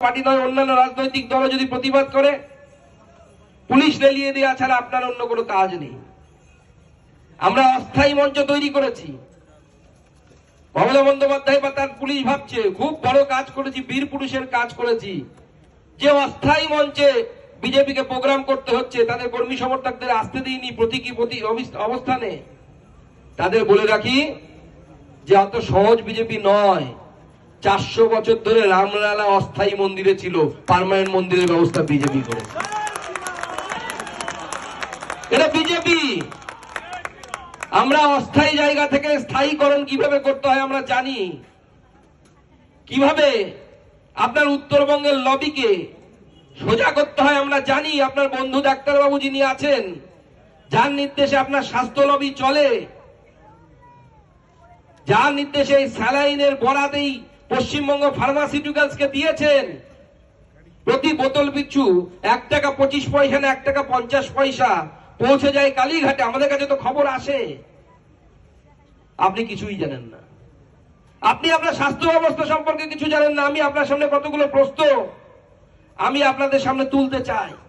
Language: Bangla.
পার্টি নয় অন্যান্য রাজনৈতিক দল যদি প্রতিবাদ করে পুলিশ লেলিয়ে দেওয়া ছাড়া আপনার অন্য কোনো কাজ নেই। আমরা অস্থায়ী মঞ্চ তৈরি করেছি। মমতা বন্দ্যোপাধ্যায় বা তার পুলিশ ভাবছে খুব বড় কাজ করেছি, বীর পুরুষের কাজ করেছি। যে অস্থায়ী মঞ্চে বিজেপিকে প্রোগ্রাম করতে হচ্ছে, তাদের কর্মী সমর্থকদের আসতে দিইনি প্রতীকী অবস্থানে, তাদের বলে রাখি যে অত সহজ বিজেপি নয়। 400 বছর ধরে রামলালা অস্থায়ী মন্দিরে ছিল, পার্মানেন্ট মন্দিরের ব্যবস্থা বিজেপি করেছে। এটা বিজেপি। আমরা অস্থায়ী জায়গা থেকে স্থায়ীকরণ কিভাবে করতে হয় আমরা জানি। কিভাবে আপনার উত্তরবঙ্গের লবিকে সোজা করতে হয় আমরা জানি। আপনার বন্ধু ডাক্তারবাবু যিনি আছেন, যার নির্দেশে আপনার স্বাস্থ্য লবি চলে, যার নির্দেশে এই স্যালাইনের বরাদেই পশ্চিমবঙ্গ ফার্মাসিউটিক্যালসকে দিয়েছেন, প্রতি বোতল পিছু 1 টাকা 25 পয়সা না 1 টাকা 50 পয়সা পৌঁছে যায় কালীঘাটে। আমাদের কাছে তো খবর আসে। আপনি কিছুই জানেন না। আপনি আপনার স্বাস্থ্য ব্যবস্থা সম্পর্কে কিছু জানেন না। আমি আপনার সামনে কতগুলো প্রশ্ন আমি আপনাদের সামনে তুলতে চাই।